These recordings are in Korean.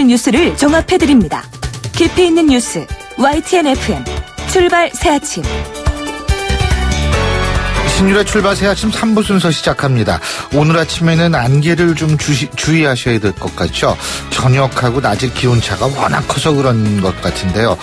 뉴스를 종합해드립니다. 깊이 있는 뉴스 YTN FM 출발 새아침. 신율의 출발 새아침 3부 순서 시작합니다. 오늘 아침에는 안개를 좀 주의하셔야 될 것 같죠. 저녁하고 낮의 기온차가 워낙 커서 그런 것 같은데요.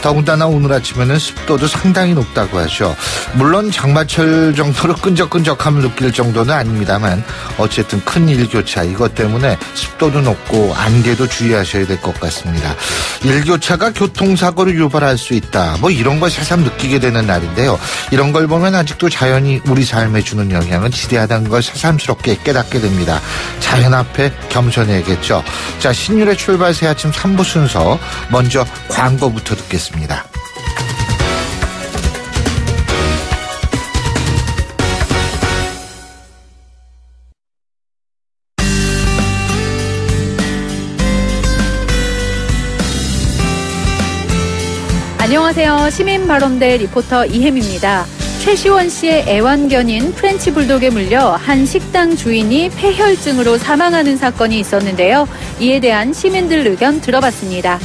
더군다나 오늘 아침에는 습도도 상당히 높다고 하죠. 물론 장마철 정도로 끈적끈적함을 느낄 정도는 아닙니다만 어쨌든 큰 일교차, 이것 때문에 습도도 높고 안개도 주의하셔야 될 것 같습니다. 일교차가 교통사고를 유발할 수 있다, 뭐 이런 걸 새삼 느끼게 되는 날인데요. 이런 걸 보면 아직도 자연이 우리 삶에 주는 영향은 지대하다는 걸 새삼스럽게 깨닫게 됩니다. 자연 앞에 겸손해야겠죠. 자, 신율의 출발 새아침 3부 순서, 먼저 광고부터 듣겠습니다. 안녕하세요. 시민발언대 리포터 이혜미입니다. 최시원 씨의 애완견인 프렌치 불독에 물려 한 식당 주인이 폐혈증으로 사망하는 사건이 있었는데요. 이에 대한 시민들 의견 들어봤습니다.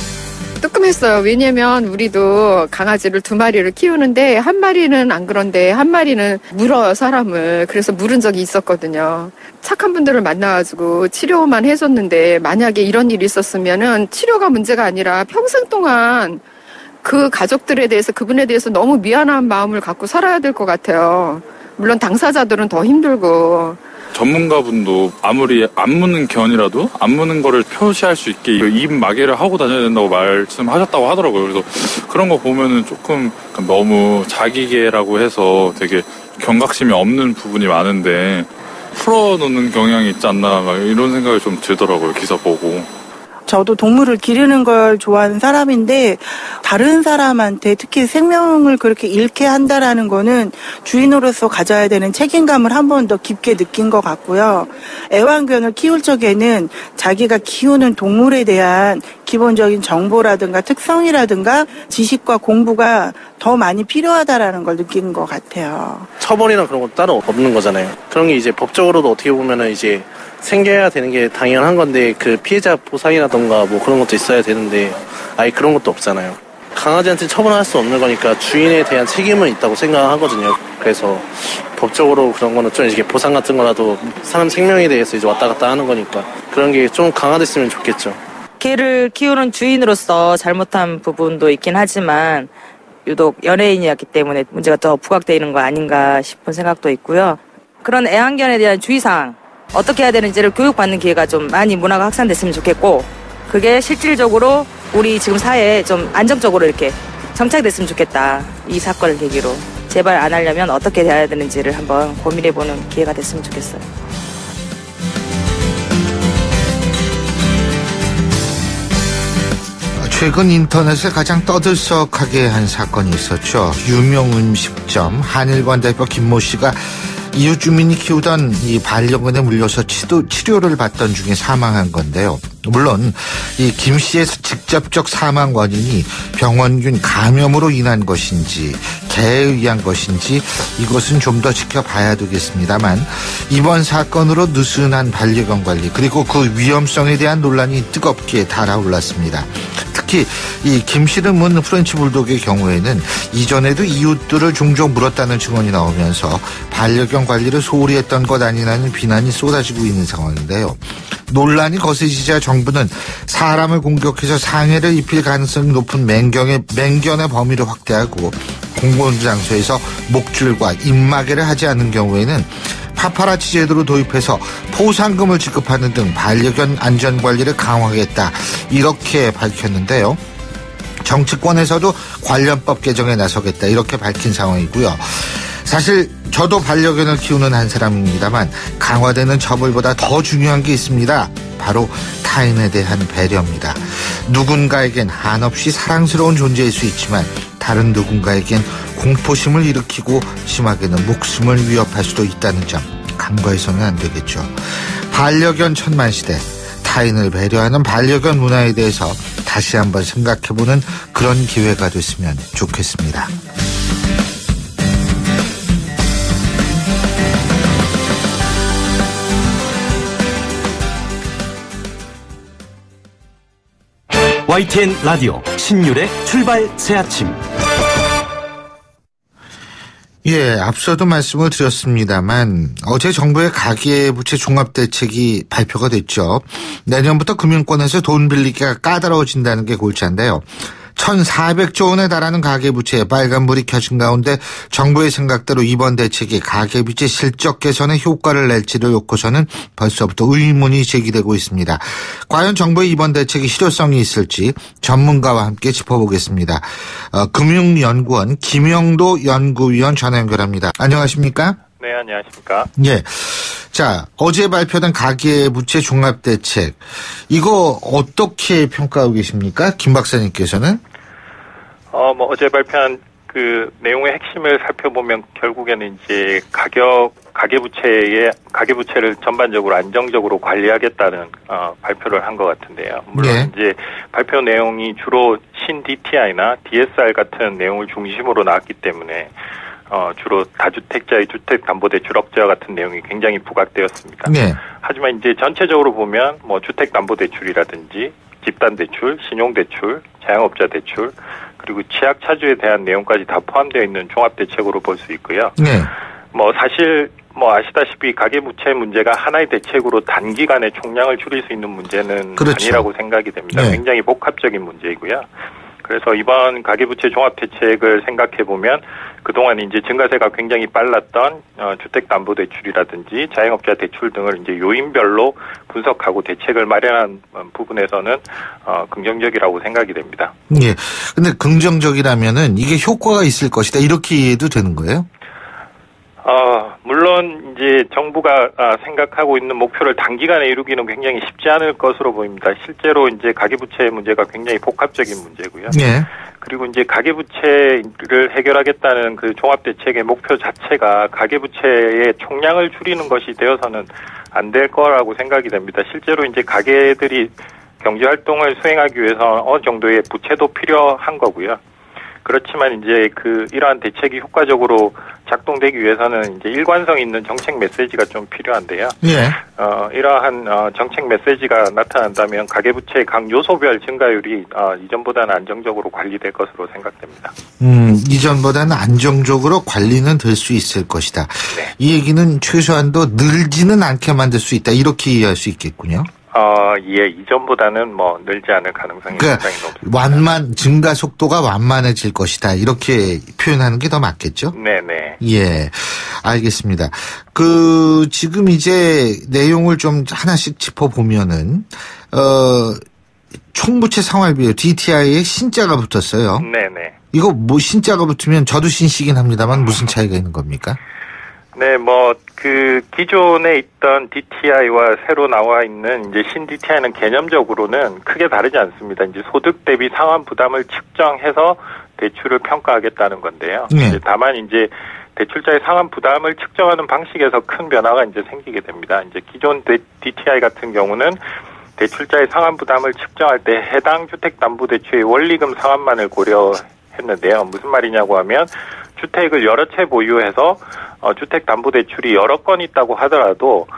뜨끔했어요. 왜냐면 우리도 강아지를 2마리를 키우는데 한 마리는 안 그런데 한 마리는 물어요, 사람을. 그래서 물은 적이 있었거든요. 착한 분들을 만나가지고 치료만 해줬는데 만약에 이런 일이 있었으면은 치료가 문제가 아니라 평생 동안 그 가족들에 대해서, 그분에 대해서 너무 미안한 마음을 갖고 살아야 될 것 같아요. 물론 당사자들은 더 힘들고. 전문가분도 아무리 안 무는 견이라도 안 무는 거를 표시할 수 있게 입 마개를 하고 다녀야 된다고 말씀하셨다고 하더라고요. 그래서 그런 거 보면은 조금 너무 자기계라고 해서 되게 경각심이 없는 부분이 많은데 풀어놓는 경향이 있지 않나, 막 이런 생각이 좀 들더라고요, 기사 보고. 저도 동물을 기르는 걸 좋아하는 사람인데 다른 사람한테 특히 생명을 그렇게 잃게 한다라는 거는 주인으로서 가져야 되는 책임감을 한 번 더 깊게 느낀 것 같고요. 애완견을 키울 적에는 자기가 키우는 동물에 대한 기본적인 정보라든가 특성이라든가 지식과 공부가 더 많이 필요하다라는 걸 느끼는 것 같아요. 처벌이나 그런 거 따로 없는 거잖아요. 그런 게 이제 법적으로도 어떻게 보면은 이제 생겨야 되는 게 당연한 건데 그 피해자 보상이라던가 뭐 그런 것도 있어야 되는데 아예 그런 것도 없잖아요. 강아지한테 처벌할 수 없는 거니까 주인에 대한 책임은 있다고 생각하거든요. 그래서 법적으로 그런 거는 좀 이제 보상 같은 거라도 사람 생명에 대해서 이제 왔다 갔다 하는 거니까 그런 게 좀 강화됐으면 좋겠죠. 개를 키우는 주인으로서 잘못한 부분도 있긴 하지만 유독 연예인이었기 때문에 문제가 더 부각되는 거 아닌가 싶은 생각도 있고요. 그런 애완견에 대한 주의사항, 어떻게 해야 되는지를 교육받는 기회가 좀 많이 문화가 확산됐으면 좋겠고, 그게 실질적으로 우리 지금 사회에 좀 안정적으로 이렇게 정착됐으면 좋겠다. 이 사건을 계기로 제발 안 하려면 어떻게 해야 되는지를 한번 고민해보는 기회가 됐으면 좋겠어요. 최근 인터넷을 가장 떠들썩하게 한 사건이 있었죠. 유명 음식점 한일관 대표 김모 씨가 이웃 주민이 키우던 이 반려견에 물려서 치료를 받던 중에 사망한 건데요. 물론 이 김 씨의 직접적 사망 원인이 병원균 감염으로 인한 것인지 개에 의한 것인지 이것은 좀 더 지켜봐야 되겠습니다만, 이번 사건으로 느슨한 반려견 관리 그리고 그 위험성에 대한 논란이 뜨겁게 달아올랐습니다. 특히 이 김 씨를 문 프렌치 불독의 경우에는 이전에도 이웃들을 종종 물었다는 증언이 나오면서 반려견 관리를 소홀히 했던 것 아니냐는 비난이 쏟아지고 있는 상황인데요. 논란이 거세지자 정부는 사람을 공격해서 상해를 입힐 가능성이 높은 맹견의 범위를 확대하고 공공장소에서 목줄과 입마개를 하지 않는 경우에는 파파라치 제도를 도입해서 포상금을 지급하는 등 반려견 안전관리를 강화하겠다, 이렇게 밝혔는데요. 정치권에서도 관련법 개정에 나서겠다, 이렇게 밝힌 상황이고요. 사실 저도 반려견을 키우는 한 사람입니다만 강화되는 처벌보다 더 중요한 게 있습니다. 바로 타인에 대한 배려입니다. 누군가에겐 한없이 사랑스러운 존재일 수 있지만 다른 누군가에겐 공포심을 일으키고 심하게는 목숨을 위협할 수도 있다는 점 간과해서는 안 되겠죠. 반려견 천만시대, 타인을 배려하는 반려견 문화에 대해서 다시 한번 생각해보는 그런 기회가 됐으면 좋겠습니다. YTN 라디오 신율의 출발 새 아침. 예, 앞서도 말씀을 드렸습니다만 어제 정부의 가계부채 종합대책이 발표가 됐죠. 내년부터 금융권에서 돈 빌리기가 까다로워진다는 게 골자인데요. 1,400조 원에 달하는 가계부채에 빨간불이 켜진 가운데 정부의 생각대로 이번 대책이 가계부채 실적 개선에 효과를 낼지를 놓고서는 벌써부터 의문이 제기되고 있습니다. 과연 정부의 이번 대책이 실효성이 있을지 전문가와 함께 짚어보겠습니다. 금융연구원 김영도 연구위원 전화 연결합니다. 안녕하십니까? 네, 안녕하십니까? 예. 자, 어제 발표된 가계부채 종합대책, 이거 어떻게 평가하고 계십니까? 김 박사님께서는? 어제 발표한 그 내용의 핵심을 살펴보면 결국에는 이제 가계부채를 전반적으로 안정적으로 관리하겠다는 발표를 한 것 같은데요. 물론 네. 이제 발표 내용이 주로 신DTI나 DSR 같은 내용을 중심으로 나왔기 때문에 주로 다주택자의 주택담보대출 억제와 같은 내용이 굉장히 부각되었습니다. 네. 하지만 이제 전체적으로 보면 뭐 주택담보대출이라든지 집단대출, 신용대출, 자영업자 대출, 그리고 취약차주에 대한 내용까지 다 포함되어 있는 종합대책으로 볼 수 있고요. 네. 사실 아시다시피 가계부채 문제가 하나의 대책으로 단기간에 총량을 줄일 수 있는 문제는 그렇죠. 아니라고 생각이 됩니다. 네. 굉장히 복합적인 문제이고요. 그래서 이번 가계부채 종합대책을 생각해보면 그동안 이제 증가세가 굉장히 빨랐던 주택담보대출이라든지 자영업자 대출 등을 이제 요인별로 분석하고 대책을 마련한 부분에서는 긍정적이라고 생각이 됩니다. 예. 근데 긍정적이라면은 이게 효과가 있을 것이다, 이렇게 이해도 되는 거예요? 물론 이제 정부가 생각하고 있는 목표를 단기간에 이루기는 굉장히 쉽지 않을 것으로 보입니다. 실제로 이제 가계부채 문제가 굉장히 복합적인 문제고요. 예. 그리고 이제 가계부채를 해결하겠다는 그 종합대책의 목표 자체가 가계부채의 총량을 줄이는 것이 되어서는 안 될 거라고 생각이 됩니다. 실제로 이제 가계들이 경제활동을 수행하기 위해서 어느 정도의 부채도 필요한 거고요. 그렇지만 이제 이러한 대책이 효과적으로 작동되기 위해서는 이제 일관성 있는 정책 메시지가 좀 필요한데요. 예. 이러한 정책 메시지가 나타난다면 가계부채 각 요소별 증가율이 이전보다는 안정적으로 관리될 것으로 생각됩니다. 이전보다는 안정적으로 관리는 될 수 있을 것이다. 네. 이 얘기는 최소한도 늘지는 않게 만들 수 있다, 이렇게 이해할 수 있겠군요. 예, 이전보다는 늘지 않을 가능성이 그러니까 굉장히 높습니다. 증가 속도가 완만해질 것이다, 이렇게 표현하는 게 더 맞겠죠? 네네. 예, 알겠습니다. 지금 이제 내용을 좀 하나씩 짚어보면은, 총부채 상환비율 DTI에 신자가 붙었어요. 네네. 이거 신자가 붙으면 저도 신시긴 합니다만 무슨 차이가 있는 겁니까? 네, 기존에 있던 DTI와 새로 나와 있는 이제 신 DTI는 개념적으로는 크게 다르지 않습니다. 이제 소득 대비 상환 부담을 측정해서 대출을 평가하겠다는 건데요. 네. 다만 이제 대출자의 상환 부담을 측정하는 방식에서 큰 변화가 이제 생기게 됩니다. 이제 기존 DTI 같은 경우는 대출자의 상환 부담을 측정할 때 해당 주택담보대출의 원리금 상환만을 고려했는데요. 무슨 말이냐고 하면 주택을 여러 채 보유해서 주택담보대출이 여러 건 있다고 하더라도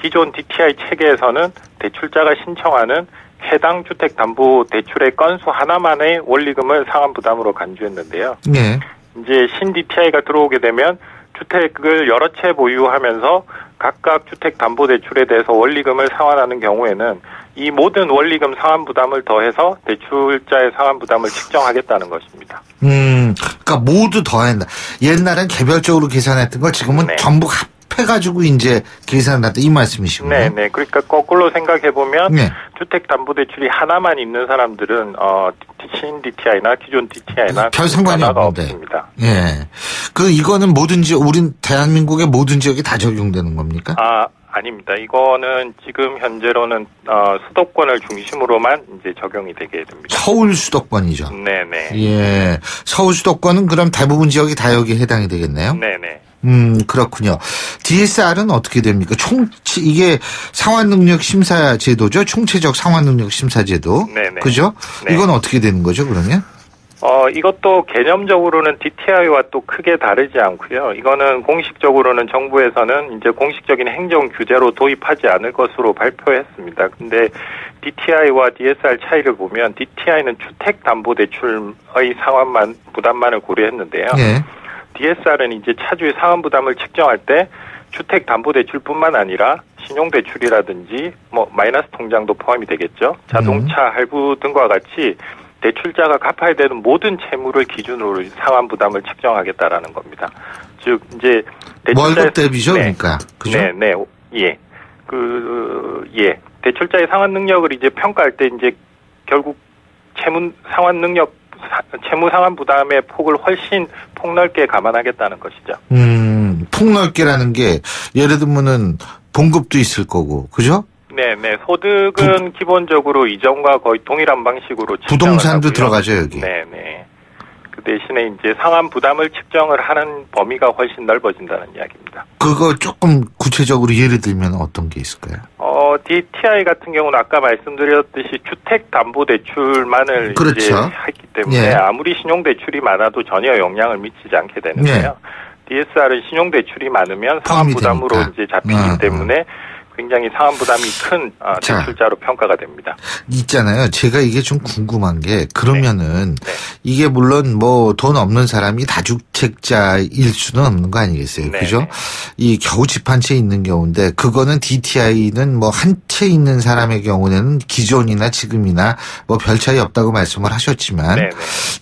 기존 DTI 체계에서는 대출자가 신청하는 해당 주택담보대출의 건수 하나만의 원리금을 상환 부담으로 간주했는데요. 네. 이제 신 DTI가 들어오게 되면 주택을 여러 채 보유하면서 각각 주택담보대출에 대해서 원리금을 상환하는 경우에는 이 모든 원리금 상환 부담을 더해서 대출자의 상환 부담을 측정하겠다는 것입니다. 그러니까 모두 더한다. 옛날엔 개별적으로 계산했던 걸 지금은 네. 전부 합해가지고 이제 계산을 한다, 이 말씀이시군요. 네. 그러니까 거꾸로 생각해보면 네. 주택담보대출이 하나만 있는 사람들은 신 DTI나 기존 DTI나 별 상관이 변화가 없는데. 없습니다. 예. 이거는 우린 대한민국의 모든 지역에 다 적용되는 겁니까? 아닙니다. 이거는 지금 현재로는 수도권을 중심으로만 이제 적용이 되게 됩니다. 서울 수도권이죠. 네네. 예. 서울 수도권은 그럼 대부분 지역이 다 여기에 해당이 되겠네요. 네네. 그렇군요. DSR은 어떻게 됩니까? 이게 상환능력 심사 제도죠? 총체적 상환능력 심사 제도. 네네. 그죠? 네. 이건 어떻게 되는 거죠, 그러면? 이것도 개념적으로는 DTI와 또 크게 다르지 않고요. 이거는 공식적으로는 정부에서는 이제 공식적인 행정 규제로 도입하지 않을 것으로 발표했습니다. 근데 DTI와 DSR 차이를 보면 DTI는 주택담보대출의 상환만 부담만을 고려했는데요. 예. DSR은 이제 차주의 상환 부담을 측정할 때 주택담보대출뿐만 아니라 신용대출이라든지 뭐 마이너스 통장도 포함이 되겠죠. 자동차 할부 등과 같이 대출자가 갚아야 되는 모든 채무를 기준으로 상환 부담을 측정하겠다라는 겁니다. 즉 이제 월급 대비죠, 그러니까 그죠? 네, 예, 대출자의 상환 능력을 이제 평가할 때 이제 결국 채무 상환 부담의 폭을 훨씬 폭넓게 감안하겠다는 것이죠. 폭넓게라는 게 예를 들면은 봉급도 있을 거고, 그죠? 네. 소득은 기본적으로 이전과 거의 동일한 방식으로 부동산도 들어가죠, 여기. 네. 그 대신에 이제 상환 부담을 측정을 하는 범위가 훨씬 넓어진다는 이야기입니다. 그거 조금 구체적으로 예를 들면 어떤 게 있을까요? DTI 같은 경우는 아까 말씀드렸듯이 주택담보대출만을 그렇죠. 이제 했기 때문에 예. 아무리 신용대출이 많아도 전혀 영향을 미치지 않게 되는데요. DSR은 신용대출이 많으면 상환 부담으로 이제 잡히기 때문에 굉장히 상환 부담이 큰 대출자로 평가가 됩니다. 있잖아요. 제가 이게 좀 궁금한 게 그러면은 이게 물론 뭐 돈 없는 사람이 다주택자일 수는 없는 거 아니겠어요? 그죠? 이 겨우 집 한 채 있는 경우인데 그거는 DTI는 뭐 한 채 있는 사람의 경우에는 기존이나 지금이나 뭐 별 차이 없다고 말씀을 하셨지만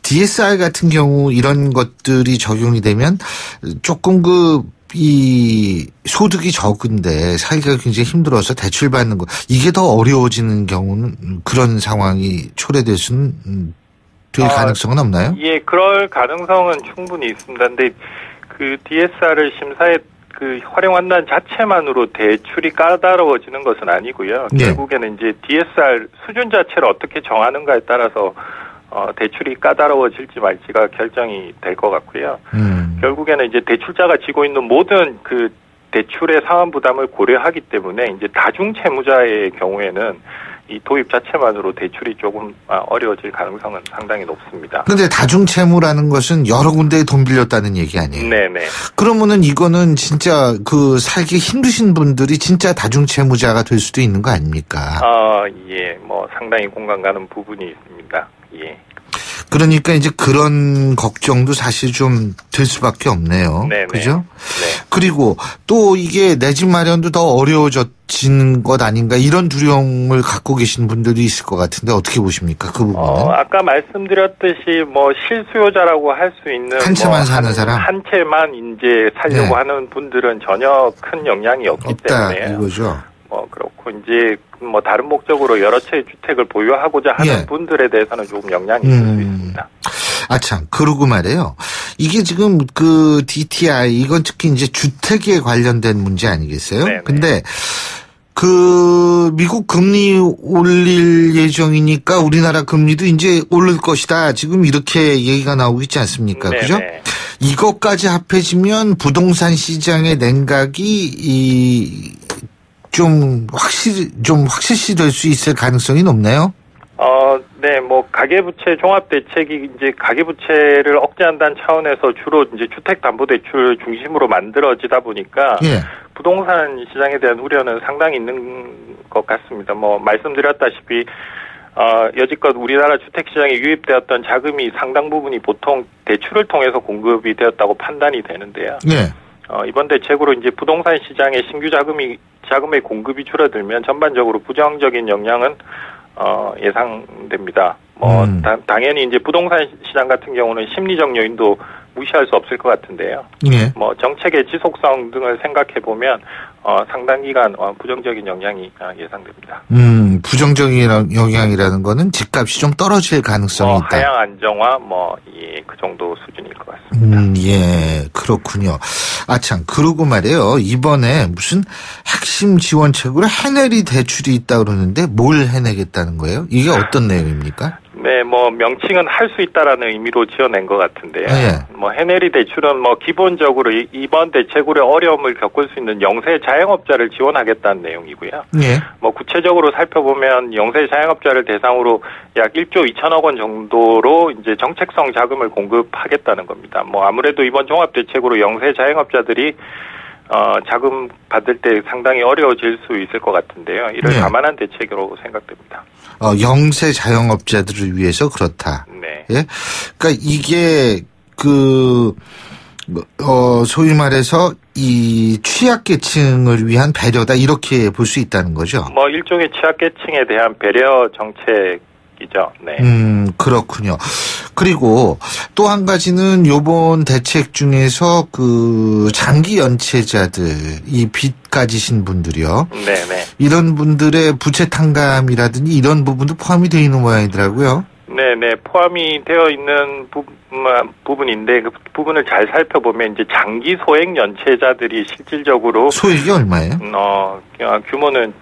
DSR 같은 경우 이런 것들이 적용이 되면 조금 이 소득이 적은데 살기가 굉장히 힘들어서 대출 받는 거 이게 더 어려워지는 경우는 그런 상황이 초래될 수는 될 가능성은 없나요? 예, 그럴 가능성은 충분히 있습니다. 근데 그 DSR을 심사에 활용한다는 자체만으로 대출이 까다로워지는 것은 아니고요. 결국에는 이제 DSR 수준 자체를 어떻게 정하는가에 따라서 대출이 까다로워질지 말지가 결정이 될 것 같고요. 결국에는 이제 대출자가 지고 있는 모든 그 대출의 상환 부담을 고려하기 때문에 이제 다중 채무자의 경우에는 이 도입 자체만으로 대출이 조금 어려워질 가능성은 상당히 높습니다. 그런데 다중 채무라는 것은 여러 군데에 돈 빌렸다는 얘기 아니에요? 네네. 그러면은 이거는 진짜 살기 힘드신 분들이 진짜 다중 채무자가 될 수도 있는 거 아닙니까? 예, 뭐 상당히 공감 가는 부분이 있습니다. 예. 그러니까 이제 그런 걱정도 사실 좀 될 수밖에 없네요. 네네. 그죠? 네. 그리고 또 이게 내 집 마련도 더 어려워진 것 아닌가 이런 두려움을 갖고 계신 분들이 있을 것 같은데 어떻게 보십니까? 그 부분은? 아까 말씀드렸듯이 뭐 실수요자라고 할 수 있는 한 채만 사는 사람? 한 채만 이제 살려고 하는 분들은 전혀 큰 영향이 없기 때문에 이거죠. 그렇고 이제 뭐 다른 목적으로 여러 채의 주택을 보유하고자 하는 분들에 대해서는 조금 영향이 있을 수 있습니다. 참, 그러고 말이에요. 이게 지금 그 DTI, 이건 특히 이제 주택에 관련된 문제 아니겠어요? 네네. 근데 미국 금리 올릴 예정이니까 우리나라 금리도 이제 오를 것이다. 지금 이렇게 얘기가 나오고 있지 않습니까? 네네. 그죠? 이것까지 합해지면 부동산 시장의 냉각이 좀 확실시 될 수 있을 가능성이 높나요? 네, 뭐 가계부채 종합대책이 이제 가계부채를 억제한다는 차원에서 주로 이제 주택담보대출 중심으로 만들어지다 보니까 부동산 시장에 대한 우려는 상당히 있는 것 같습니다. 뭐 말씀드렸다시피 여지껏 우리나라 주택시장에 유입되었던 자금이 상당 부분이 보통 대출을 통해서 공급이 되었다고 판단이 되는데요. 이번 대책으로 이제 부동산 시장에 신규 자금의 공급이 줄어들면 전반적으로 부정적인 영향은 예상됩니다. 당연히 이제 부동산 시장 같은 경우는 심리적 요인도 무시할 수 없을 것 같은데요. 뭐 정책의 지속성 등을 생각해 보면 상당 기간 부정적인 영향이 예상됩니다. 부정적인 영향이라는 거는 집값이 좀 떨어질 가능성이 있다. 하향 안정화 그 정도 수준일 것 같습니다. 예, 그렇군요. 참, 그러고 말이에요. 이번에 무슨 핵심 지원책으로 해내리 대출이 있다 그러는데 뭘 해내겠다는 거예요? 이게 어떤 내용입니까? 네, 뭐 명칭은 할 수 있다라는 의미로 지어낸 것 같은데요. 뭐 해내리 대출은 뭐 기본적으로 이번 대책으로 어려움을 겪을 수 있는 영세 자영업자를 지원하겠다는 내용이고요. 뭐 구체적으로 살펴보면 영세 자영업자를 대상으로 약 1조 2천억 원 정도로 이제 정책성 자금을 공급하겠다는 겁니다. 뭐 아무래도 이번 종합 대책으로 영세 자영업자들이 자금 받을 때 상당히 어려워질 수 있을 것 같은데요. 이를 감안한 대책으로 생각됩니다. 영세 자영업자들을 위해서 그렇다. 네. 예? 그러니까 이게 소위 말해서 이 취약계층을 위한 배려다 이렇게 볼 수 있다는 거죠. 뭐 일종의 취약계층에 대한 배려 정책이죠. 네. 그렇군요. 그리고 또 한 가지는 요번 대책 중에서 그 장기 연체자들, 이 빚 가지신 분들이요. 네네. 이런 분들의 부채 탕감이라든지 이런 부분도 포함이 되어 있는 모양이더라고요. 네네. 포함이 되어 있는 부분인데 그 부분을 잘 살펴보면 이제 장기 소액 연체자들이 실질적으로 소액이 얼마예요? 규모는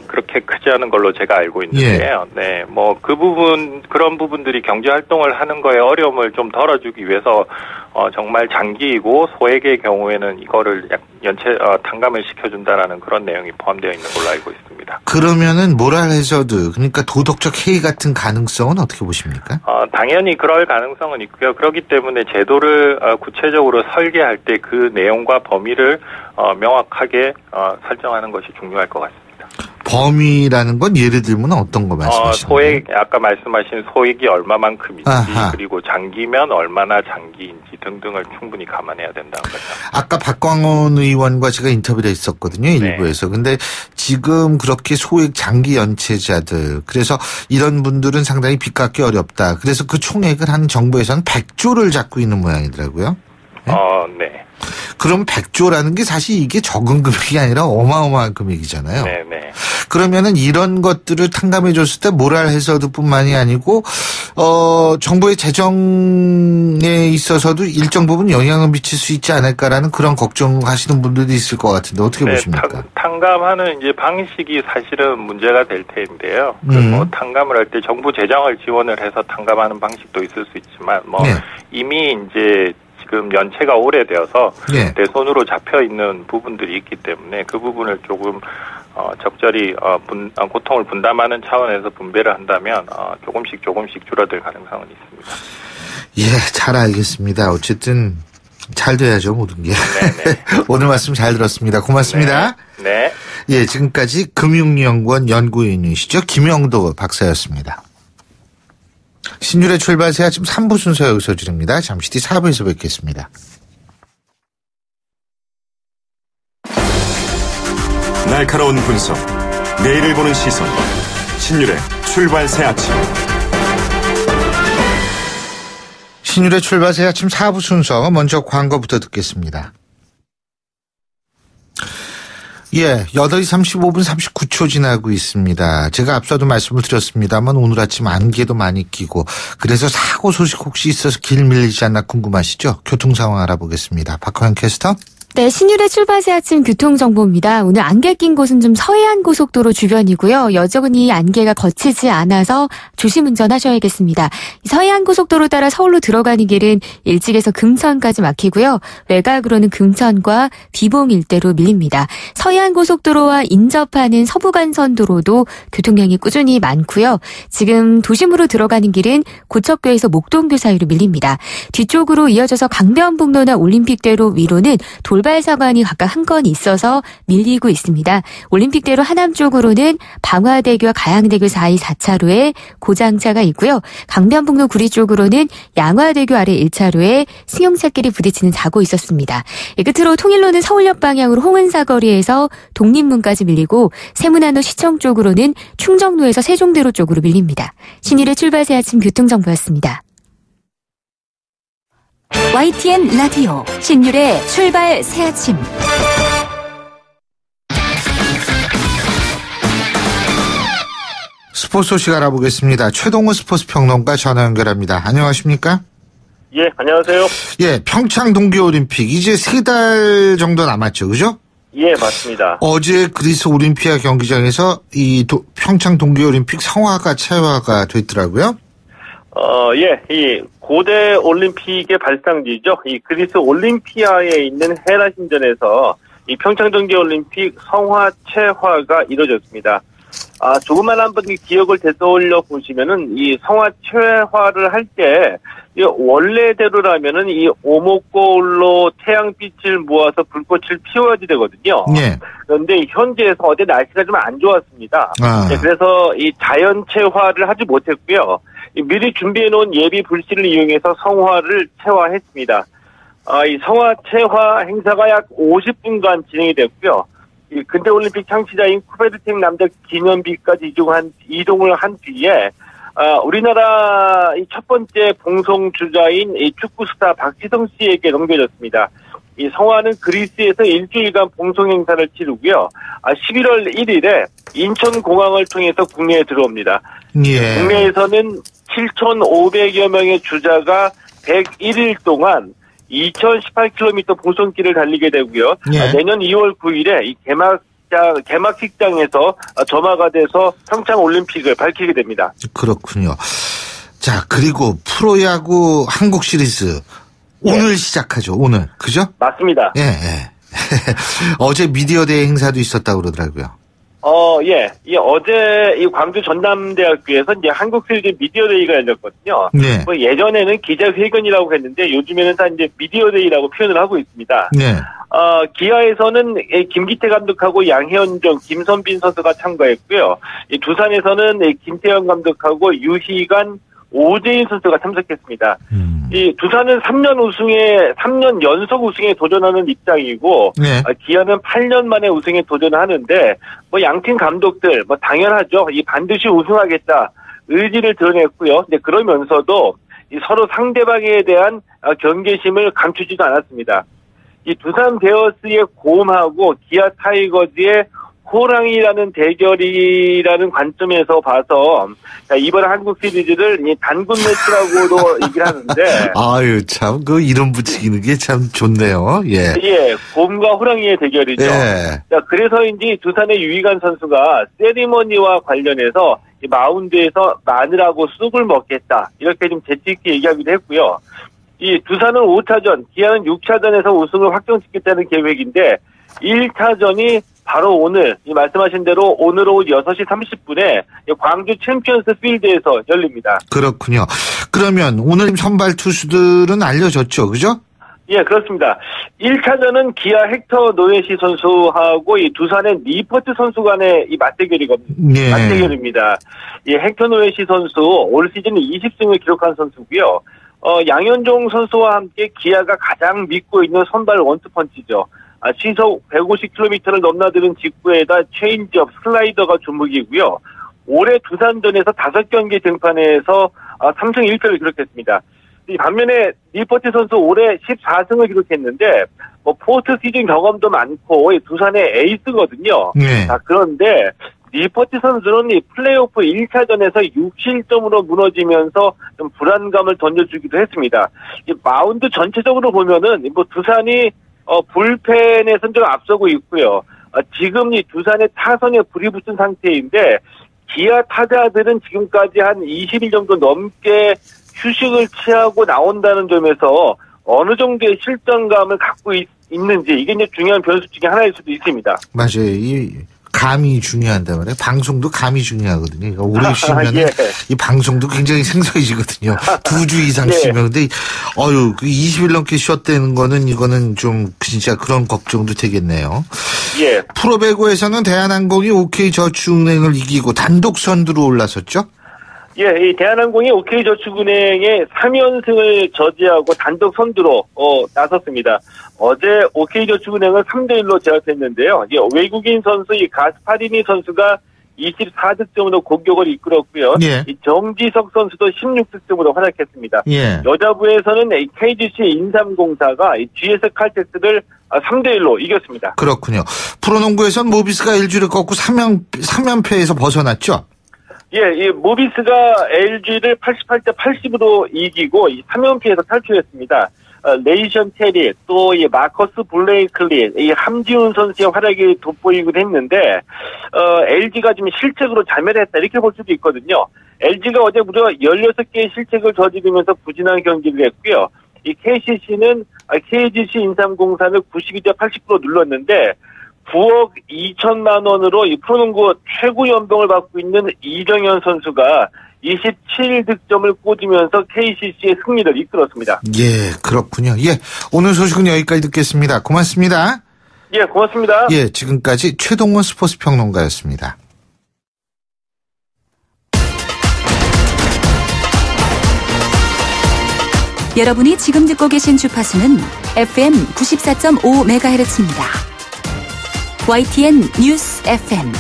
그렇게 크지 않은 걸로 제가 알고 있는데요. 네, 뭐 그런 부분들이 경제 활동을 하는 거에 어려움을 좀 덜어주기 위해서 정말 장기이고 소액의 경우에는 이거를 탕감을 시켜준다라는 그런 내용이 포함되어 있는 걸로 알고 있습니다. 그러면은 모랄 해저드, 그러니까 도덕적 해이 같은 가능성은 어떻게 보십니까? 당연히 그럴 가능성은 있고요. 그렇기 때문에 제도를 구체적으로 설계할 때 그 내용과 범위를 명확하게 설정하는 것이 중요할 것 같습니다. 범위라는 건 예를 들면 어떤 거 말씀하시나요? 소액, 아까 말씀하신 소액이 얼마만큼인지, 그리고 장기면 얼마나 장기인지 등등을 충분히 감안해야 된다는 거죠. 아까 박광원 의원과 제가 인터뷰를 했었거든요, 일부에서. 근데 지금 그렇게 소액 장기 연체자들, 그래서 이런 분들은 상당히 빚 갚기 어렵다. 그래서 그 총액을 한 정부에서는 100조를 잡고 있는 모양이더라고요. 네. 그럼 100조라는 게 사실 이게 적은 금액이 아니라 어마어마한 금액이잖아요. 네네. 그러면은 이런 것들을 탕감해 줬을 때 모랄 해저드뿐만이 아니고 정부의 재정에 있어서도 일정 부분 영향을 미칠 수 있지 않을까라는 그런 걱정하시는 분들도 있을 것 같은데 어떻게 보십니까? 탕감하는 이제 방식이 사실은 문제가 될 텐데요. 뭐 탕감을 할 때 정부 재정을 지원을 해서 탕감하는 방식도 있을 수 있지만 이미 이제 지금 연체가 오래되어서 내 손으로 잡혀 있는 부분들이 있기 때문에 그 부분을 조금 적절히 고통을 분담하는 차원에서 분배를 한다면 조금씩 줄어들 가능성은 있습니다. 예, 잘 알겠습니다. 어쨌든 잘 돼야죠, 모든 게. 오늘 말씀 잘 들었습니다. 고맙습니다. 네. 예, 지금까지 금융연구원 연구위원이시죠, 김영도 박사였습니다. 신율의 출발 새 아침 3부 순서 여기서 드립니다. 잠시 뒤 4부에서 뵙겠습니다. 날카로운 분석, 내일을 보는 시선, 신율의 출발 새 아침. 신율의 출발 새 아침 4부 순서, 먼저 광고부터 듣겠습니다. 예, 8시 35분 39초 지나고 있습니다. 제가 앞서도 말씀을 드렸습니다만 오늘 아침 안개도 많이 끼고 그래서 사고 소식 혹시 있어서 길 밀리지 않나 궁금하시죠? 교통 상황 알아보겠습니다. 박화영 캐스터. 네, 신율의 출발새 아침 교통정보입니다. 오늘 안개 낀 곳은 좀 서해안 고속도로 주변이고요. 여전히 안개가 거치지 않아서 조심 운전하셔야겠습니다. 서해안 고속도로 따라 서울로 들어가는 길은 일찍에서 금천까지 막히고요. 외곽으로는 금천과 비봉 일대로 밀립니다. 서해안 고속도로와 인접하는 서부간선도로도 교통량이 꾸준히 많고요. 지금 도심으로 들어가는 길은 고척교에서 목동교 사이로 밀립니다. 뒤쪽으로 이어져서 강변북로나 올림픽대로 위로는 돌발사관이 각각 한 건 있어서 밀리고 있습니다. 올림픽대로 하남 쪽으로는 방화대교와 가양대교 사이 4차로에 고장차가 있고요. 강변북로 구리 쪽으로는 양화대교 아래 1차로에 승용차끼리 부딪히는 사고 있었습니다. 끝으로 통일로는 서울역 방향으로 홍은사거리에서 독립문까지 밀리고 세문안로 시청 쪽으로는 충정로에서 세종대로 쪽으로 밀립니다. 신일의 출발새 아침 교통정보였습니다. YTN 라디오 신율의 출발 새 아침. 스포츠 소식 알아보겠습니다. 최동호 스포츠 평론가 전화 연결합니다. 안녕하십니까? 예, 안녕하세요. 예, 평창 동계올림픽 이제 3달 정도 남았죠, 그죠? 예, 맞습니다. 어제 그리스 올림피아 경기장에서 평창 동계올림픽 성화가 채화가 됐더라고요. 이 고대 올림픽의 발상지죠. 이 그리스 올림피아에 있는 헤라 신전에서 이 평창 동계 올림픽 성화체화가 이루어졌습니다. 조금만 한번 기억을 되돌려 보시면은 이 성화체화를 할 때 원래대로라면은 이 오목골로 태양빛을 모아서 불꽃을 피워야 되거든요. 네. 그런데 현지에서 어제 날씨가 좀 안 좋았습니다. 네, 그래서 이 자연체화를 하지 못했고요. 미리 준비해놓은 예비 불씨를 이용해서 성화를 체화했습니다. 이 성화체화 행사가 약 50분간 진행이 됐고요. 이 근대올림픽 창시자인 쿠베르텍 남자 기념비까지 이동을 한 뒤에 우리나라 이 첫 번째 봉송주자인 이 축구 스타 박지성 씨에게 넘겨졌습니다. 이 성화는 그리스에서 일주일간 봉송 행사를 치르고요. 11월 1일에 인천공항을 통해서 국내에 들어옵니다. 예. 국내에서는 7,500여 명의 주자가 101일 동안 2,018km 봉송길을 달리게 되고요. 예. 내년 2월 9일에 이 개막식장에서 점화가 돼서 평창 올림픽을 밝히게 됩니다. 그렇군요. 자, 그리고 프로야구 한국 시리즈 오늘 시작하죠. 오늘. 그죠? 맞습니다. 예. 어제 미디어 데이 행사도 있었다고 그러더라고요. 어제 이 광주 전남대학교에서 이제 한국 시리즈 미디어 데이가 열렸거든요. 네. 뭐 예전에는 기자회견이라고 했는데 요즘에는 다 이제 미디어 데이라고 표현을 하고 있습니다. 네. 기아에서는 김기태 감독하고 양현종, 김선빈 선수가 참가했고요. 이 두산에서는 김태형 감독하고 유희관, 오재인 선수가 참석했습니다. 이 두산은 3년 연속 우승에 도전하는 입장이고, 네. 기아는 8년 만에 우승에 도전하는데, 양팀 감독들, 당연하죠. 반드시 우승하겠다. 의지를 드러냈고요. 근데 그러면서도 서로 상대방에 대한 경계심을 감추지도 않았습니다. 이 두산 베어스의 곰하고 기아 타이거즈의 호랑이라는 대결이라는 관점에서 봐서 이번 한국 시리즈를 단군 매치라고도 얘기를 하는데 아유 참 그 이름 붙이기는 게 참 좋네요. 예. 예, 곰과 호랑이의 대결이죠. 예. 그래서인지 두산의 유희관 선수가 세리머니와 관련해서 이 마운드에서 마늘하고 쑥을 먹겠다 이렇게 좀 재치있게 얘기하기도 했고요. 이 두산은 5차전, 기아는 6차전에서 우승을 확정짓겠다는 계획인데 1차전이 바로 오늘 말씀하신 대로 오늘 오후 6시 30분에 광주 챔피언스 필드에서 열립니다. 그렇군요. 그러면 오늘 선발 투수들은 알려졌죠, 그죠? 예, 그렇습니다. 1차전은 기아 헥터 노예시 선수하고 이 두산의 니퍼트 선수 간의 이 맞대결이거든요. 예. 맞대결입니다. 이 헥터 노예시 선수 올 시즌 20승을 기록한 선수고요. 양현종 선수와 함께 기아가 가장 믿고 있는 선발 원투펀치죠. 시속 150km를 넘나드는 직구에다 체인지업, 슬라이더가 주목이고요. 올해 두산전에서 5경기 등판해서 3승 1패를 기록했습니다. 반면에 니퍼트 선수 올해 14승을 기록했는데 포스트 시즌 경험도 많고 두산의 에이스거든요. 네. 그런데 니퍼트 선수는 이 플레이오프 1차전에서 6실점으로 무너지면서 좀 불안감을 던져주기도 했습니다. 이 마운드 전체적으로 보면은 두산이 불펜에선 좀 앞서고 있고요. 지금 이 두산의 타선에 불이 붙은 상태인데 기아 타자들은 지금까지 한 20일 정도 넘게 휴식을 취하고 나온다는 점에서 어느 정도의 실전감을 갖고 있는지 이게 이제 중요한 변수 중에 하나일 수도 있습니다. 맞아요. 이 감이 중요한단 말이에요. 방송도 감이 중요하거든요. 그러니까 오래 쉬면 예. 이 방송도 굉장히 생소해지거든요. 2주 이상 쉬면. 근데 20일 넘게 쉬었다는 거는 이거는 좀 진짜 그런 걱정도 되겠네요. 예. 프로배구에서는 대한항공이 OK저축은행을 이기고 단독 선두로 올라섰죠? 예, 이 대한항공이 OK저축은행의 3연승을 저지하고 단독 선두로 나섰습니다. 어제 OK저축은행을 3대1로 제압했는데요. 외국인 선수 이 가스파리니 선수가 24득점으로 공격을 이끌었고요. 예. 이 정지석 선수도 16득점으로 활약했습니다. 예. 여자부에서는 KGC 인삼공사가 이 GS 칼텍스를 3대1로 이겼습니다. 그렇군요. 프로농구에서는 모비스가 LG를 꺾고 3연패에서 벗어났죠? 예, 이 모비스가 LG를 88대 80으로 이기고 이 3연패에서 탈출했습니다. 레이션 테리, 또 이 마커스 블레이클리, 이 함지훈 선수의 활약이 돋보이곤 했는데, LG가 지금 실책으로 자멸했다, 이렇게 볼 수도 있거든요. LG가 어제 무려 16개의 실책을 저지르면서 부진한 경기를 했고요. 이 KCC는 KGC 인삼공사를 92대 80으로 눌렀는데, 9억 2천만 원으로 이 프로농구 최고 연봉을 받고 있는 이정현 선수가 27득점을 꽂으면서 KCC의 승리를 이끌었습니다. 예, 그렇군요. 예, 오늘 소식은 여기까지 듣겠습니다. 고맙습니다. 예, 고맙습니다. 예, 지금까지 최동원 스포츠 평론가였습니다. 여러분이 지금 듣고 계신 주파수는 FM 94.5MHz입니다. YTN 뉴스 FM.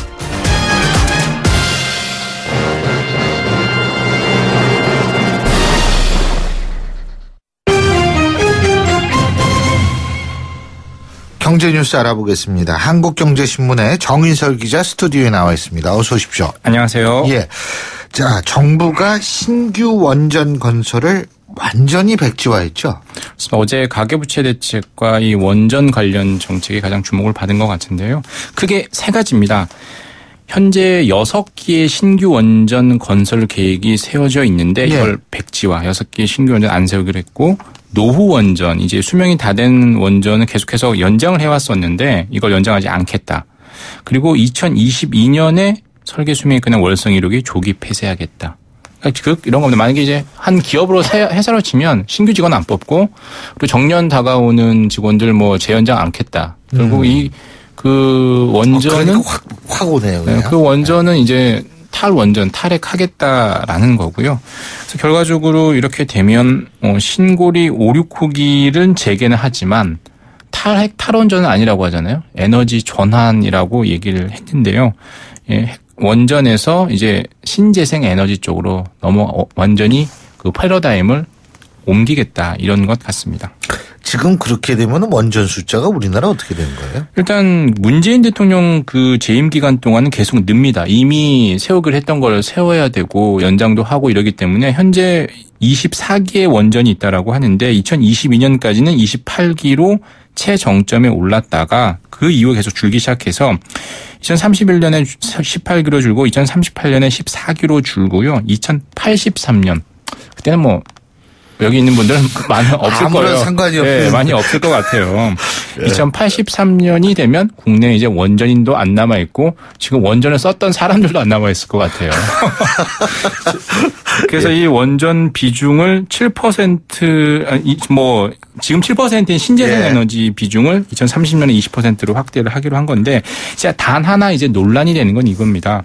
경제뉴스 알아보겠습니다. 한국경제신문의 정인설 기자 스튜디오에 나와 있습니다. 어서 오십시오. 안녕하세요. 예. 자, 정부가 신규 원전 건설을 완전히 백지화했죠. 어제 가계부채 대책과 이 원전 관련 정책이 가장 주목을 받은 것 같은데요. 크게 세 가지입니다. 현재 6개의 신규 원전 건설 계획이 세워져 있는데 이걸 백지화, 6개의 신규 원전 안 세우기로 했고, 노후 원전, 이제 수명이 다 된 원전은 계속해서 연장을 해왔었는데 이걸 연장하지 않겠다. 그리고 2022년에 설계 수명이 끝난 월성 1호기 조기 폐쇄하겠다. 이런 겁니다. 만약에 이제 한 기업으로 회사로 치면 신규 직원 안 뽑고, 그리고 정년 다가오는 직원들 뭐 재연장 않겠다. 결국 그 원전은 그러니까 확 오네요. 네, 그 원전은 이제 탈핵하겠다라는 거고요. 그래서 결과적으로 이렇게 되면 신고리 5, 6호기를 재개는 하지만 탈원전은 아니라고 하잖아요. 에너지 전환이라고 얘기를 했는데요. 예, 원전에서 이제 신재생 에너지 쪽으로 완전히 그 패러다임을 옮기겠다, 이런 것 같습니다. 지금 그렇게 되면 원전 숫자가 우리나라 어떻게 되는 거예요? 일단 문재인 대통령 그 재임 기간 동안은 계속 늡니다. 이미 세우기로 했던 걸 세워야 되고 연장도 하고 이러기 때문에 현재 24기의 원전이 있다라고 하는데 2022년까지는 28기로 최정점에 올랐다가 그 이후에 계속 줄기 시작해서 2031년에 18기로 줄고 2038년에 14기로 줄고요. 2083년 그때는 뭐 여기 있는 분들은 많이 없을 거예요. 아무런 상관이 없어요. 네, 많이 없을 것 같아요. 2083년이 되면 국내에 이제 원전인도 안 남아 있고 지금 원전을 썼던 사람들도 안 남아 있을 것 같아요. 그래서 이 원전 비중을 7% 뭐 지금 7%인 신재생 에너지 비중을 2030년에 20%로 확대를 하기로 한 건데 진짜 단 하나 이제 논란이 되는 건 이겁니다.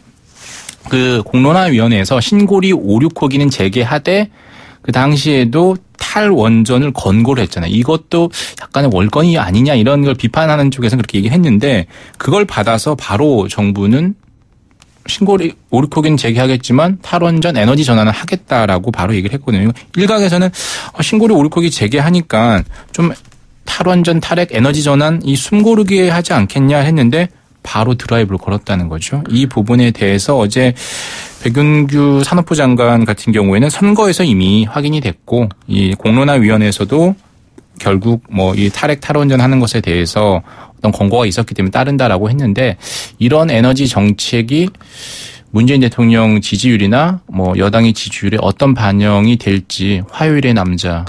그 공론화위원회에서 신고리 5, 6호기는 재개하되 그 당시에도 탈원전을 권고를 했잖아요. 이것도 약간의 월권이 아니냐 이런 걸 비판하는 쪽에서는 그렇게 얘기했는데 그걸 받아서 바로 정부는 신고리 5, 6호기는 재개하겠지만 탈원전 에너지 전환을 하겠다라고 바로 얘기를 했거든요. 일각에서는 신고리 5, 6호기 재개하니까 좀 탈원전 탈핵 에너지 전환 이 숨고르게 하지 않겠냐 했는데 바로 드라이브를 걸었다는 거죠. 이 부분에 대해서 어제 백윤규 산업부 장관 같은 경우에는 선거에서 이미 확인이 됐고 이 공론화위원회에서도 결국 뭐 이 탈원전 하는 것에 대해서 어떤 권고가 있었기 때문에 따른다라고 했는데 이런 에너지 정책이 문재인 대통령 지지율이나 뭐 여당의 지지율에 어떤 반영이 될지 화요일의 남자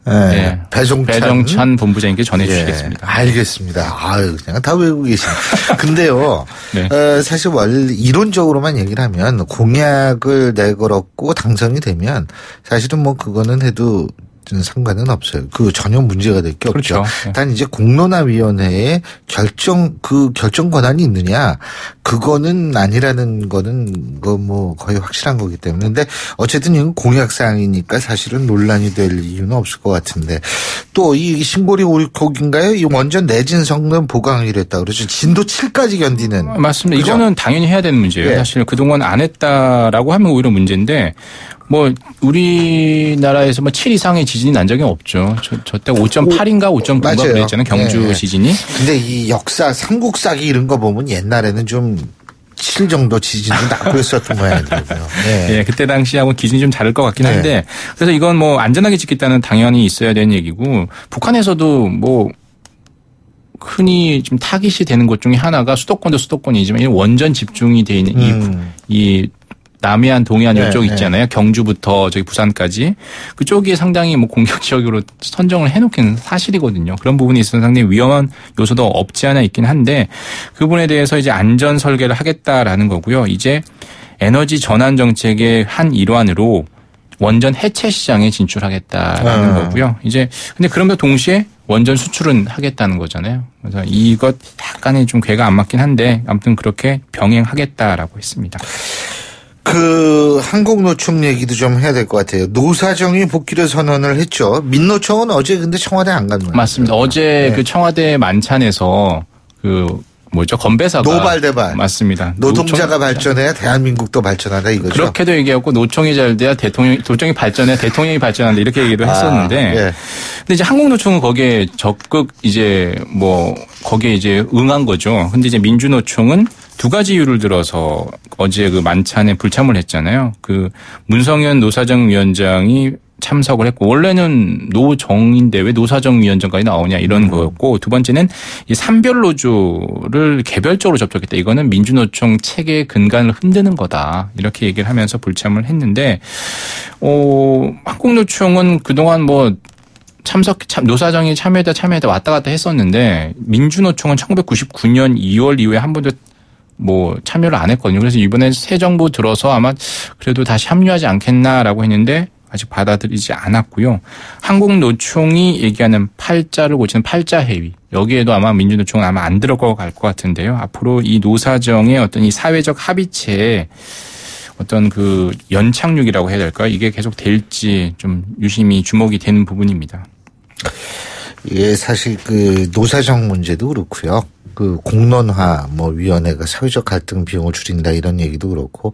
네. 배종찬 본부장님께 전해주시겠습니다. 예, 알겠습니다. 아유, 그냥 다 외우고 계시네. 근데요, 네. 사실 이론적으로만 얘기를 하면 공약을 내걸었고 당선이 되면 사실은 뭐 그거는 해도 상관은 없어요. 그 전혀 문제가 될 게 없죠. 그렇죠. 네. 단 이제 공론화위원회의 결정 권한이 있느냐 그거는 아니라는 거는 뭐 거의 확실한 거기 때문에. 근데 어쨌든 이건 공약사항이니까 사실은 논란이 될 이유는 없을 것 같은데 또 이 신고리 5, 6호기인가요? 이 원전 내진 성능 보강하기로 했다 그러죠. 진도 7까지 견디는. 맞습니다. 그죠? 이거는 당연히 해야 되는 문제예요. 네. 사실 그동안 안 했다라고 하면 오히려 문제인데 뭐 우리나라에서 뭐 7 이상의 지진이 난 적이 없죠. 저때 5.8인가 5.9인가 그랬잖아요. 경주 지진이. 근데 이 역사 삼국사기 이런 거 보면 옛날에는 좀 7 정도 지진도 나고 있었던 모양이더라고요. 네. 예, 그때 당시하고 기준이 좀 다를 것 같긴 한데 그래서 이건 뭐 안전하게 짓겠다는 당연히 있어야 되는 얘기고 북한에서도 뭐 흔히 좀 타깃이 되는 곳 중에 하나가 수도권도 수도권이지만 원전 집중이 돼 있는 이 남해안, 동해안 이쪽 있잖아요. 경주부터 저기 부산까지 그쪽이 상당히 뭐 공격 지역으로 선정을 해놓긴 사실이거든요. 그런 부분이 있어서 상당히 위험한 요소도 없지 않아 있긴 한데 그 부분에 대해서 이제 안전 설계를 하겠다라는 거고요. 이제 에너지 전환 정책의 한 일환으로 원전 해체 시장에 진출하겠다라는 거고요. 이제 근데 그러면서 동시에 원전 수출은 하겠다는 거잖아요. 그래서 이것 약간의 좀 궤가 안 맞긴 한데 아무튼 그렇게 병행하겠다라고 했습니다. 그 한국노총 얘기도 좀 해야 될 것 같아요. 노사정이 복귀를 선언을 했죠. 민노총은 어제 근데 청와대 안 간 거예요. 맞습니다. 어제 그 청와대 만찬에서 그 뭐죠? 건배사가 노발대발 맞습니다. 노동자가 발전해야 대한민국도 발전한다 이거죠. 그렇게도 얘기했고 노총이 잘 돼야 노총이 발전해야 대통령이 발전한다 이렇게 얘기도 했었는데 근데 이제 한국노총은 거기에 적극 이제 뭐 거기에 이제 응한 거죠. 근데 이제 민주노총은 두 가지 이유를 들어서 어제 그 만찬에 불참을 했잖아요. 그 문성현 노사정 위원장이 참석을 했고 원래는 노정인데 왜 노사정 위원장까지 나오냐 이런 거였고 두 번째는 이 산별 노조를 개별적으로 접촉했다. 이거는 민주노총 체계 근간을 흔드는 거다. 이렇게 얘기를 하면서 불참을 했는데 한국노총은 그동안 뭐 노사정이 참여했다 왔다 갔다 했었는데 민주노총은 1999년 2월 이후에 한 번도 뭐 참여를 안 했거든요. 그래서 이번에 새 정부 들어서 아마 그래도 다시 합류하지 않겠나라고 했는데 아직 받아들이지 않았고요. 한국노총이 얘기하는 팔자를 고치는 팔자회의 여기에도 아마 민주노총은 아마 안 들어갈 것 같은데요. 앞으로 이 노사정의 어떤 이 사회적 합의체에 어떤 그 연착륙이라고 해야 될까요? 이게 계속 될지 좀 유심히 주목이 되는 부분입니다. 예, 사실 그 노사정 문제도 그렇고요. 그 공론화 위원회가 사회적 갈등 비용을 줄인다 이런 얘기도 그렇고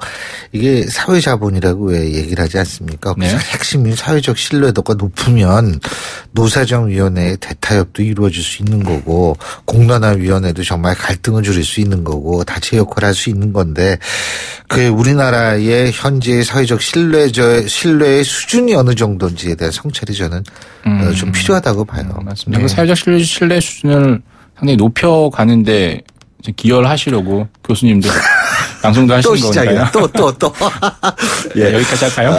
이게 사회자본이라고 왜 얘기를 하지 않습니까? 그래서 핵심인 사회적 신뢰도가 높으면 노사정 위원회의 대타협도 이루어질 수 있는 거고 공론화 위원회도 정말 갈등을 줄일 수 있는 거고 다체 역할을 할 수 있는 건데 그 우리나라의 현재의 사회적 신뢰의 수준이 어느 정도인지에 대한 성찰이 저는 좀 필요하다고 봐요. 맞습니다. 그 사회적 신뢰 수준을 상당히 높여가는데 기여를 하시려고 교수님도 방송도 하시는 거니까요. 또. 예, 여기까지 할까요?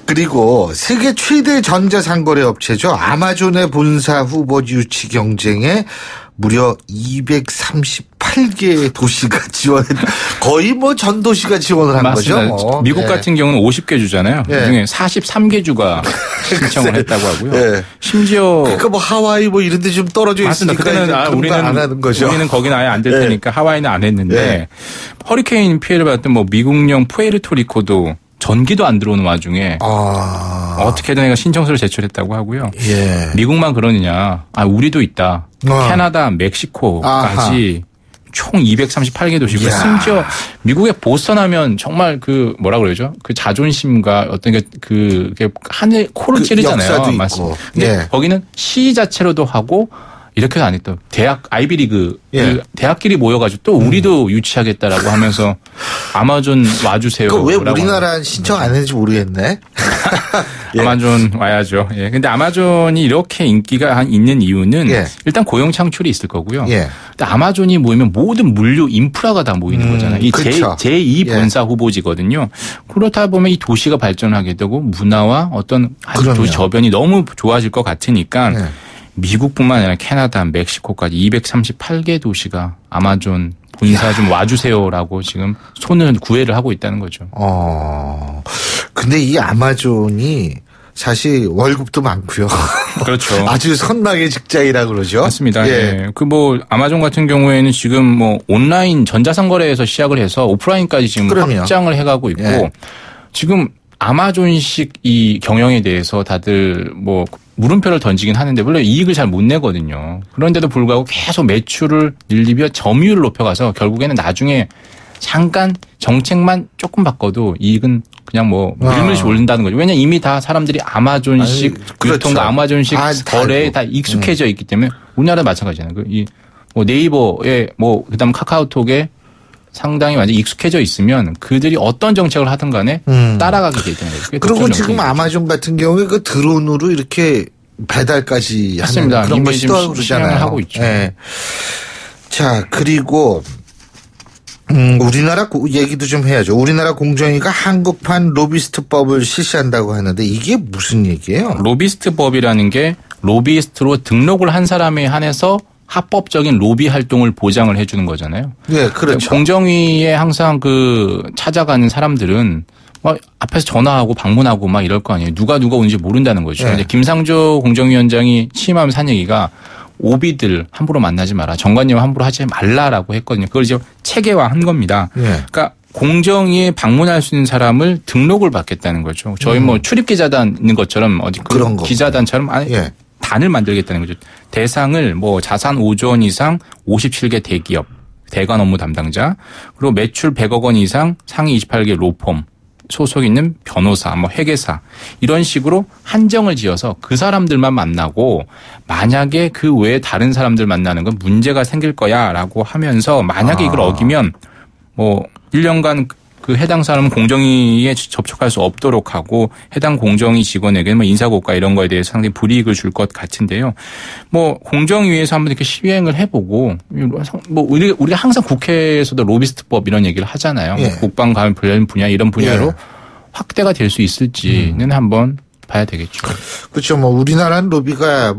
그리고 세계 최대 전자상거래 업체죠. 아마존의 본사 후보 유치 경쟁에 무려 238개 도시가 지원했다. 거의 전 도시가 지원을 한 맞습니다. 거죠. 미국 같은 경우는 50개 주잖아요. 그중에 43개 주가 신청을 했다고 하고요. 심지어 그러니까 하와이 이런 데 좀 떨어져 있으니까 그때는 우리는 안 하는 거죠. 우리는 거기는 아예 안 될 테니까 하와이는 안 했는데 허리케인 피해를 받았던 미국령 푸에르토리코도 전기도 안 들어오는 와중에 어떻게든 내가 신청서를 제출했다고 하고요. 미국만 그러느냐. 우리도 있다. 캐나다, 멕시코까지 총 238개 도시고 심지어 미국에 보스턴하면 정말 뭐라 그러죠? 그 자존심과 어떤 하늘 코를 찌르잖아요. 맞습니다. 근데 거기는 시 자체로도 하고 이렇게도 안 했던 대학 아이비리그 대학끼리 모여가지고 또 우리도 유치하겠다라고 하면서 아마존 와주세요. 왜 우리나라는 신청 안 했는지 모르겠네. 아마존 와야죠. 근데 아마존이 이렇게 인기가 있는 이유는 일단 고용 창출이 있을 거고요. 근데 아마존이 모이면 모든 물류 인프라가 다 모이는 거잖아요. 이 그렇죠. 제2 본사 후보지거든요. 그렇다 보면 이 도시가 발전하게 되고 문화와 어떤 도시 저변이 너무 좋아질 것 같으니까 미국뿐만 아니라 캐나다, 멕시코까지 238개 도시가 아마존 본사 좀 와주세요라고 지금 구애를 하고 있다는 거죠. 근데 이 아마존이 사실 월급도 많고요. 그렇죠. 아주 선망의 직장이라 그러죠. 맞습니다. 아마존 같은 경우에는 지금 온라인 전자상거래에서 시작을 해서 오프라인까지 지금 확장을 해가고 있고 지금 아마존식 이 경영에 대해서 다들 물음표를 던지긴 하는데 물론 이익을 잘 못 내거든요. 그런데도 불구하고 계속 매출을 늘리며 점유율을 높여가서 결국에는 나중에 잠깐 정책만 조금 바꿔도 이익은 그냥 물밀듯이 오른다는 거죠. 왜냐하면 이미 다 사람들이 아마존식 유통과 아마존식 거래에 다 익숙해져 있기 때문에 우리나라 마찬가지잖아요. 네이버에 그다음 카카오톡에 상당히 완전 익숙해져 있으면 그들이 어떤 정책을 하든 간에 따라가게 되는 거죠. 그리고 지금 아마존 같은 경우에 그 드론으로 이렇게 배달까지 맞습니다. 하는 그런 거 시도하고 시도하잖아요. 하고 있죠. 네. 자, 그리고 우리나라 얘기도 좀 해야죠. 우리나라 공정위가 한국판 로비스트법을 실시한다고 하는데 이게 무슨 얘기예요? 로비스트법이라는 게 로비스트로 등록을 한 사람에 한해서 합법적인 로비 활동을 보장을 해주는 거잖아요. 네, 그렇죠. 공정위에 항상 찾아가는 사람들은 앞에서 전화하고 방문하고 막 이럴 거 아니에요. 누가 오는지 모른다는 거죠. 네. 이제 김상조 공정위원장이 취임하면서 한 얘기가 오비들 함부로 만나지 마라. 정관님 함부로 하지 말라라고 했거든요. 그걸 이제 체계화한 겁니다. 네. 그러니까 공정위에 방문할 수 있는 사람을 등록을 받겠다는 거죠. 저희 출입 기자단 있는 것처럼 어디 그런 기자단처럼 예. 단을 만들겠다는 거죠. 대상을 자산 5조 원 이상 57개 대기업, 대관 업무 담당자, 그리고 매출 100억 원 이상 상위 28개 로펌, 소속 있는 변호사, 회계사 이런 식으로 한정을 지어서 그 사람들만 만나고 만약에 그 외에 다른 사람들 만나는 건 문제가 생길 거야라고 하면서 만약에 이걸 어기면 1년간 그 해당 사람은 공정위에 접촉할 수 없도록 하고 해당 공정위 직원에게는 인사고과 이런 거에 대해서 상당히 불이익을 줄 것 같은데요. 공정위에서 한번 이렇게 시행을 해보고 우리가 항상 국회에서도 로비스트법 이런 얘기를 하잖아요. 예. 국방 관련 분야 이런 분야로 확대가 될 수 있을지는 한번 봐야 되겠죠. 그렇죠. 우리나라는 로비가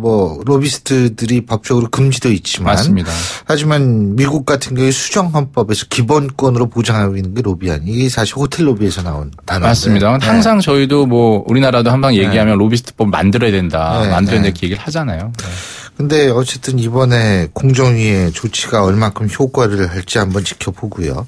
로비스트들이 법적으로 금지되어 있지만. 맞습니다. 하지만 미국 같은 경우에 수정헌법에서 기본권으로 보장하고 있는 게 로비 아니에요. 이게 사실 호텔 로비에서 나온 단어인데. 맞습니다. 네. 항상 저희도 우리나라도 한방 얘기하면 로비스트법 만들어야 된다. 만들어야 된다 이렇게 얘기를 하잖아요. 네. 근데 어쨌든 이번에 공정위의 조치가 얼마큼 효과를 할지 한번 지켜보고요.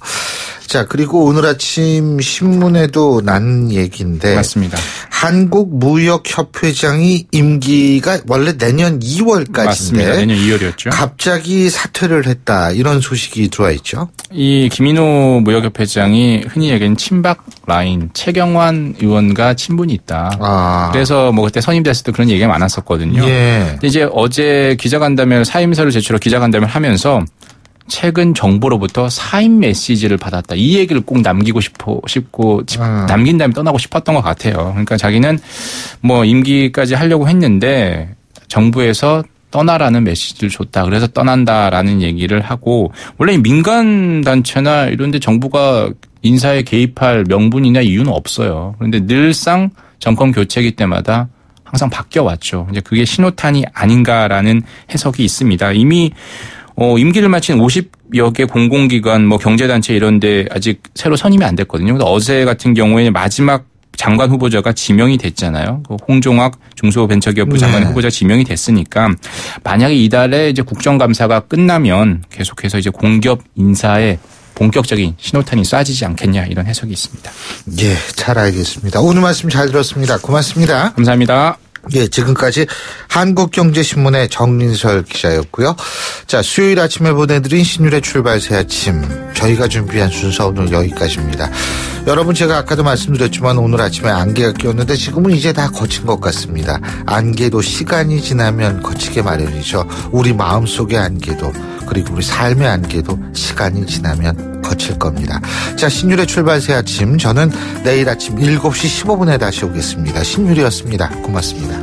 자, 그리고 오늘 아침 신문에도 난 얘기인데. 맞습니다. 한국무역협회장이 임기가 원래 내년 2월까지인데. 맞습니다. 내년 2월이었죠. 갑자기 사퇴를 했다. 이런 소식이 들어와 있죠. 이 김인호 무역협회장이 흔히 얘기하는 친박 라인 최경환 의원과 친분이 있다. 그래서 그때 선임됐을 때 그런 얘기가 많았었거든요. 예. 근데 이제 어제 기자간담회를 사임서를 제출하고 기자간담회를 하면서 최근 정부로부터 사임 메시지를 받았다. 이 얘기를 꼭 남기고 남긴 다음에 떠나고 싶었던 것 같아요. 그러니까 자기는 임기까지 하려고 했는데 정부에서 떠나라는 메시지를 줬다. 그래서 떠난다라는 얘기를 하고 원래 민간 단체나 이런 데 정부가 인사에 개입할 명분이나 이유는 없어요. 그런데 늘상 정권 교체기 때마다 항상 바뀌어왔죠. 이제 그게 신호탄이 아닌가라는 해석이 있습니다. 이미 임기를 마친 50여 개 공공기관, 경제단체 이런 데 아직 새로 선임이 안 됐거든요. 근데 어제 같은 경우에는 마지막 장관 후보자가 지명이 됐잖아요. 홍종학 중소벤처기업부 장관 후보자 지명이 됐으니까 만약에 이달에 이제 국정감사가 끝나면 계속해서 이제 공기업 인사에 본격적인 신호탄이 쏴지지 않겠냐 이런 해석이 있습니다. 예, 잘 알겠습니다. 오늘 말씀 잘 들었습니다. 고맙습니다. 감사합니다. 예, 지금까지 한국경제신문의 정민설 기자였고요. 자, 수요일 아침에 보내드린 신율의 출발 새 아침. 저희가 준비한 순서 오늘 여기까지입니다. 여러분, 제가 아까도 말씀드렸지만 오늘 아침에 안개가 꼈는데 지금은 이제 다 거친 것 같습니다. 안개도 시간이 지나면 거치게 마련이죠. 우리 마음속의 안개도, 그리고 우리 삶의 안개도 시간이 지나면 거칠 겁니다. 자, 신율의 출발 새 아침. 저는 내일 아침 7시 15분에 다시 오겠습니다. 신율이었습니다. 고맙습니다.